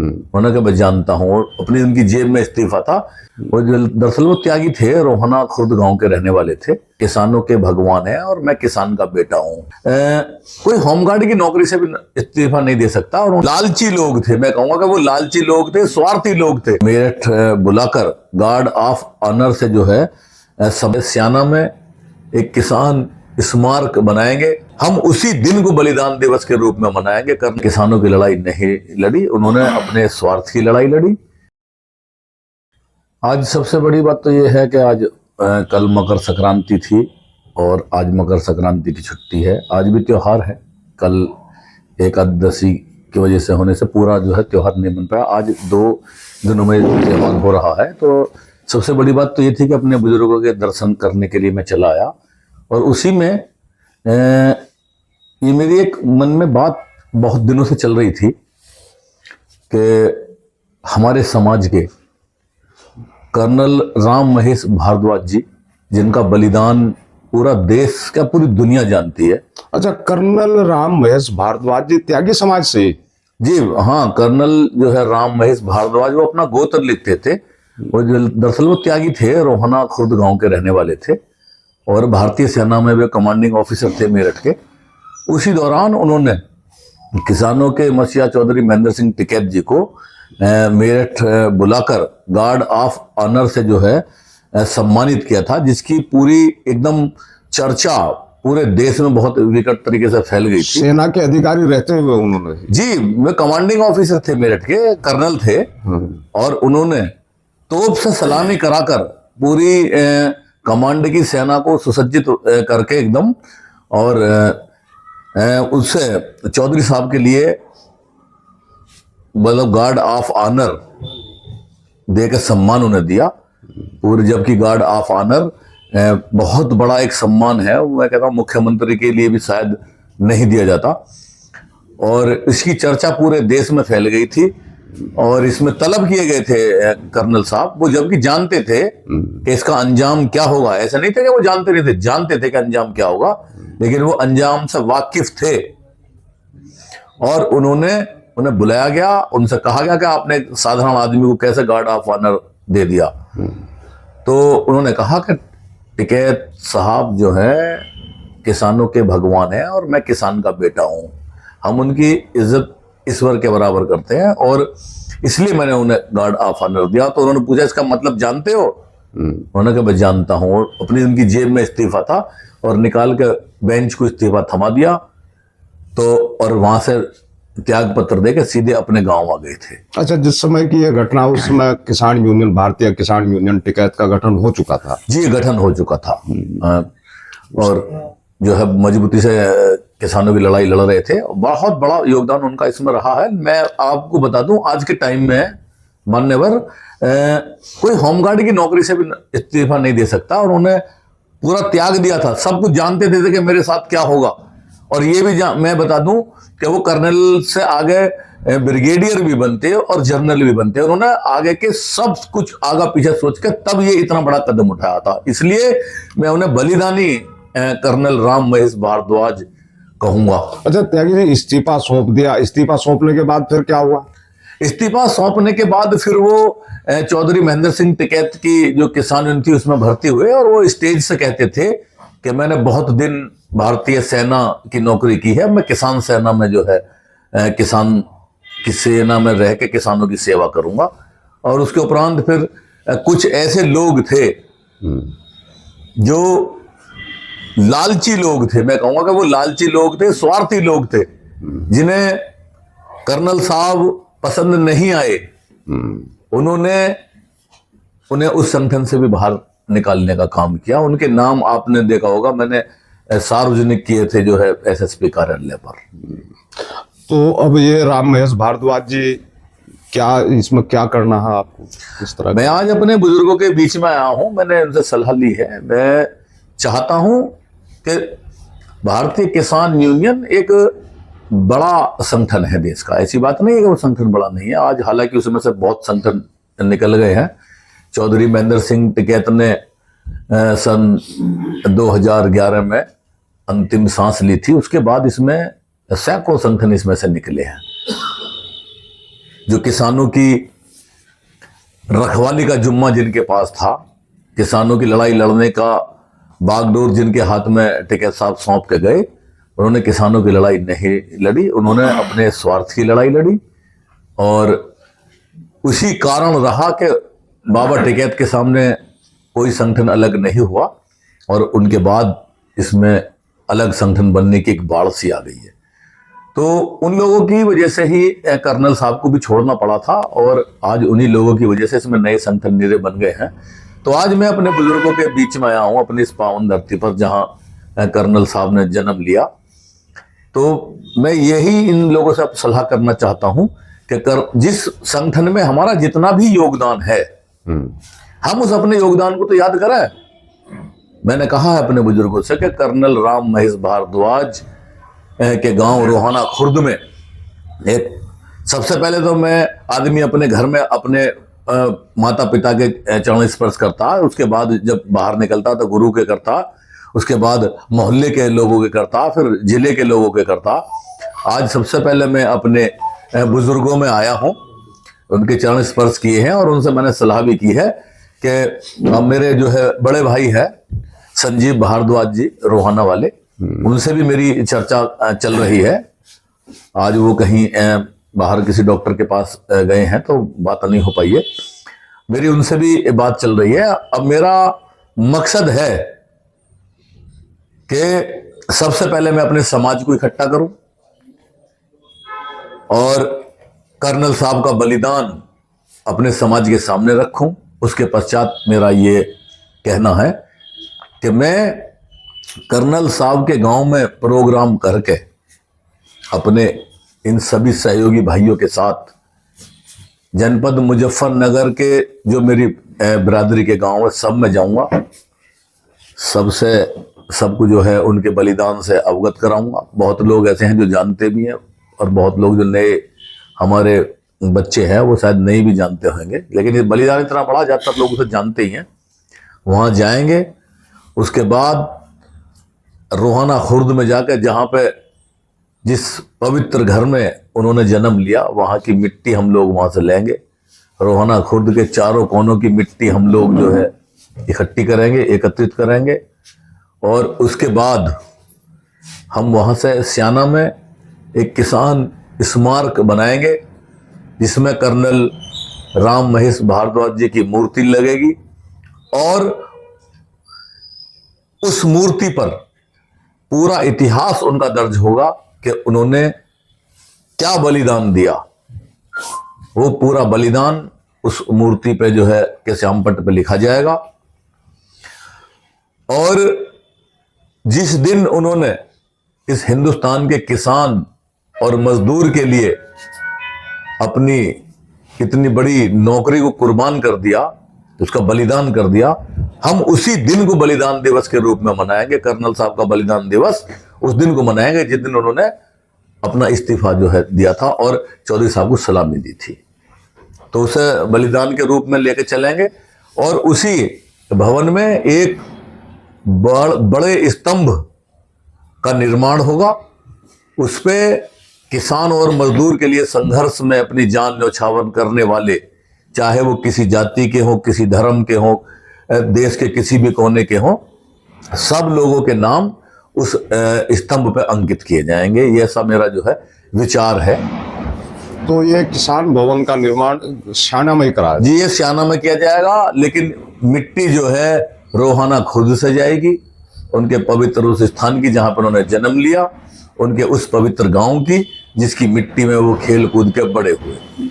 उन्होंने कहा मैं जानता हूँ, और अपनी उनकी जेब में इस्तीफा था। वो दरअसल वो त्यागी थे, रोहना खुर्द गांव के रहने वाले थे। किसानों के भगवान है और मैं किसान का बेटा हूँ। कोई होमगार्ड की नौकरी से भी इस्तीफा नहीं दे सकता। और लालची लोग थे, मैं कहूंगा कि वो लालची लोग थे, स्वार्थी लोग थे। मेरठ बुलाकर गार्ड ऑफ ऑनर से जो है सब सियाना में एक किसान स्मारक बनाएंगे। हम उसी दिन को बलिदान दिवस के रूप में मनाएंगे। किसानों की लड़ाई नहीं लड़ी, उन्होंने अपने स्वार्थ की लड़ाई लड़ी। आज सबसे बड़ी बात तो यह है कि आज कल मकर संक्रांति थी और आज मकर संक्रांति की छुट्टी है। आज भी त्योहार है, कल एकादशी की वजह से होने से पूरा जो है त्योहार नहीं बन पाया। आज 2 दिनों में त्योहार हो रहा है। तो सबसे बड़ी बात तो ये थी कि अपने बुजुर्गों के दर्शन करने के लिए मैं चला आया। और उसी में ये मेरी एक मन में बात बहुत दिनों से चल रही थी कि हमारे समाज के कर्नल राम महेश भारद्वाज जी, जिनका बलिदान पूरा देश क्या पूरी दुनिया जानती है। अच्छा, कर्नल राम महेश भारद्वाज जी त्यागी समाज से? जी हाँ, कर्नल जो है राम महेश भारद्वाज, वो अपना गोत्र लिखते थे। वो दरअसल वो त्यागी थे, रोहना खुर्द गांव के रहने वाले थे और भारतीय सेना में वे कमांडिंग ऑफिसर थे मेरठ के। उसी दौरान उन्होंने किसानों के मसीहा चौधरी महेंद्र सिंह टिकैत जी को मेरठ बुलाकर गार्ड ऑफ ऑनर से जो है सम्मानित किया था, जिसकी पूरी एकदम चर्चा पूरे देश में बहुत विकट तरीके से फैल गई थी। सेना के अधिकारी रहते हुए उन्होंने? जी, वे कमांडिंग ऑफिसर थे मेरठ के, कर्नल थे। और उन्होंने तोप से सलामी कराकर पूरी कमांड की सेना को सुसज्जित करके एकदम, और उससे चौधरी साहब के लिए मतलब गार्ड ऑफ ऑनर देकर सम्मान उन्हें दिया पूरे। जबकि गार्ड ऑफ ऑनर बहुत बड़ा एक सम्मान है, मैं कहता हूँ मुख्यमंत्री के लिए भी शायद नहीं दिया जाता। और इसकी चर्चा पूरे देश में फैल गई थी और इसमें तलब किए गए थे कर्नल साहब। वो जबकि जानते थे कि इसका अंजाम क्या होगा, ऐसा नहीं था कि वो जानते नहीं थे, जानते थे कि अंजाम क्या होगा, लेकिन वो अंजाम से वाकिफ थे। और उन्हें बुलाया गया, उनसे कहा गया कि आपने एक साधारण आदमी को कैसे गार्ड ऑफ ऑनर दे दिया। तो उन्होंने कहा कि टिकैत साहब जो है किसानों के भगवान है और मैं किसान का बेटा हूं। हम उनकी इज्जत ईश्वर के बराबर करते हैं और इसलिए मैंने उन्हें गार्ड ऑफ ऑनर दिया। तो उन्होंने पूछा इसका मतलब जानते हो? उन्होंने कहा मैं जानता हूं। और अपनी उनकी जेब में इस्तीफा था और निकाल के बेंच को इस्तीफा थमा दिया। तो और वहां से त्याग पत्र देकर सीधे अपने गांव आ गए थे। अच्छा, जिस समय की यह घटना, उस समय किसान यूनियन, भारतीय किसान यूनियन टिकैत का गठन हो चुका था? जी, गठन हो चुका था। और जो है मजबूती से किसानों की लड़ाई लड़ रहे थे। बहुत बड़ा योगदान उनका इसमें रहा है। मैं आपको बता दूं, आज के टाइम में मान्यवर कोई होमगार्ड की नौकरी से भी इस्तीफा नहीं दे सकता। और उन्हें पूरा त्याग दिया था। सब कुछ जानते थे कि मेरे साथ क्या होगा। और ये भी मैं बता दूं कि वो कर्नल से आगे ब्रिगेडियर भी बनते और जनरल भी बनते। उन्होंने आगे के सब कुछ आगा पीछे सोच के तब ये इतना बड़ा कदम उठाया था। इसलिए मैं उन्हें बलिदानी कर्नल राम महेश भारद्वाज कहूंगा। अच्छा, त्यागी ने इस्तीफा सौंप दिया। इस्तीफा सौंपने के बाद फिर क्या हुआ? इस्तीफा सौंपने के बाद फिर वो चौधरी महेंद्र सिंह टिकैत की जो किसान यूनियन थी उसमें भर्ती हुए। और वो स्टेज से कहते थे कि मैंने बहुत दिन भारतीय सेना की नौकरी की है, मैं किसान सेना में जो है किसान की सेना में रह के किसानों की सेवा करूंगा। और उसके उपरांत फिर कुछ ऐसे लोग थे जो लालची लोग थे, मैं कहूंगा कि वो लालची लोग थे, स्वार्थी लोग थे, जिन्हें कर्नल साहब पसंद नहीं आए। उन्हें उस संगठन से भी बाहर निकालने का काम किया। उनके नाम आपने देखा होगा, मैंने सार्वजनिक किए थे जो है एसएसपी कार्यालय पर। तो अब ये राम महेश भारद्वाज जी, क्या इसमें क्या करना है आपको? इस तरह मैं आज अपने बुजुर्गों के बीच में आया हूं, मैंने उनसे सलाह ली है। मैं चाहता हूं कि भारतीय किसान यूनियन एक बड़ा संगठन है देश का। ऐसी बात नहीं है कि वो संगठन बड़ा नहीं है। आज हालांकि उसमें से बहुत संगठन निकल गए हैं। चौधरी महेंद्र सिंह टिकैत ने सन 2011 में अंतिम सांस ली थी। उसके बाद इसमें सैकड़ों संगठन इसमें से निकले हैं। जो किसानों की रखवाली का जुम्मा जिनके पास था, किसानों की लड़ाई लड़ने का बागडोर जिनके हाथ में टिकैत साहब सौंप के गए, उन्होंने किसानों की लड़ाई नहीं लड़ी, उन्होंने अपने स्वार्थ की लड़ाई लड़ी। और उसी कारण रहा कि बाबा टिकैत के सामने कोई संगठन अलग नहीं हुआ और उनके बाद इसमें अलग संगठन बनने की एक बाढ़ सी आ गई है। तो उन लोगों की वजह से ही कर्नल साहब को भी छोड़ना पड़ा था और आज उन्हीं लोगों की वजह से इसमें नए संगठन निरे बन गए हैं। तो आज मैं अपने बुजुर्गों के बीच में आया हूं, अपनी इस पावन धरती पर जहां कर्नल साहब ने जन्म लिया। तो मैं यही इन लोगों से सलाह करना चाहता हूं कि जिस संगठन में हमारा जितना भी योगदान है, हम उस अपने योगदान को तो याद करें। मैंने कहा है अपने बुजुर्गों से कि कर्नल राम महेश भारद्वाज के गांव रोहाना खुर्द में एक सबसे पहले तो मैं आदमी अपने घर में अपने माता पिता के चरण स्पर्श करता, उसके बाद जब बाहर निकलता तो गुरु के करता, उसके बाद मोहल्ले के लोगों के करता, फिर जिले के लोगों के करता। आज सबसे पहले मैं अपने बुजुर्गों में आया हूं, उनके चरण स्पर्श किए हैं और उनसे मैंने सलाह भी की है कि मेरे जो है बड़े भाई है संजीव भारद्वाज जी रोहाना वाले, उनसे भी मेरी चर्चा चल रही है। आज वो कहीं बाहर किसी डॉक्टर के पास गए हैं तो बात नहीं हो पाई है, मेरी उनसे भी बात चल रही है। अब मेरा मकसद है कि सबसे पहले मैं अपने समाज को इकट्ठा करूं और कर्नल साहब का बलिदान अपने समाज के सामने रखूं। उसके पश्चात मेरा ये कहना है कि मैं कर्नल साहब के गांव में प्रोग्राम करके अपने इन सभी सहयोगी भाइयों के साथ जनपद मुजफ्फरनगर के जो मेरी बिरादरी के गांव है सब में जाऊंगा, सबको जो है उनके बलिदान से अवगत कराऊंगा। बहुत लोग ऐसे हैं जो जानते भी हैं और बहुत लोग जो नए हमारे बच्चे हैं वो शायद नहीं भी जानते होंगे, लेकिन ये बलिदान इतना बड़ा ज़्यादातर लोग उसे जानते ही हैं। वहाँ जाएंगे, उसके बाद रोहाना खुर्द में जाकर जहाँ पे जिस पवित्र घर में उन्होंने जन्म लिया वहाँ की मिट्टी हम लोग वहाँ से लेंगे। रोहाना खुर्द के चारों कोनों की मिट्टी हम लोग जो है इकट्ठी करेंगे, एकत्रित करेंगे और उसके बाद हम वहाँ से स्याना में एक किसान स्मारक बनाएंगे जिसमें कर्नल राम महेश भारद्वाज जी की मूर्ति लगेगी और उस मूर्ति पर पूरा इतिहास उनका दर्ज होगा कि उन्होंने क्या बलिदान दिया। वो पूरा बलिदान उस मूर्ति पे जो है कि श्यामपट्ट पे लिखा जाएगा। और जिस दिन उन्होंने इस हिंदुस्तान के किसान और मजदूर के लिए अपनी इतनी बड़ी नौकरी को कुर्बान कर दिया, उसका बलिदान कर दिया, हम उसी दिन को बलिदान दिवस के रूप में मनाएंगे। कर्नल साहब का बलिदान दिवस उस दिन को मनाएंगे जिस दिन उन्होंने अपना इस्तीफा जो है दिया था और चौधरी साहब को सलामी दी थी। तो उसे बलिदान के रूप में लेकर चलेंगे और उसी भवन में एक बड़े स्तंभ का निर्माण होगा। उस पे किसान और मजदूर के लिए संघर्ष में अपनी जान न्यौछावर करने वाले, चाहे वो किसी जाति के हों, किसी धर्म के हों, देश के किसी भी कोने के हों, सब लोगों के नाम उस स्तंभ पे अंकित किए जाएंगे। ये ऐसा मेरा जो है विचार है। तो ये किसान भवन का निर्माण स्याना में ही करा है? जी, ये स्याना में किया जाएगा, लेकिन मिट्टी जो है रोहाना खुर्द से जाएगी, उनके पवित्र उस स्थान की जहां पर उन्होंने जन्म लिया, उनके उस पवित्र गांव की जिसकी मिट्टी में वो खेल कूद के बड़े हुए।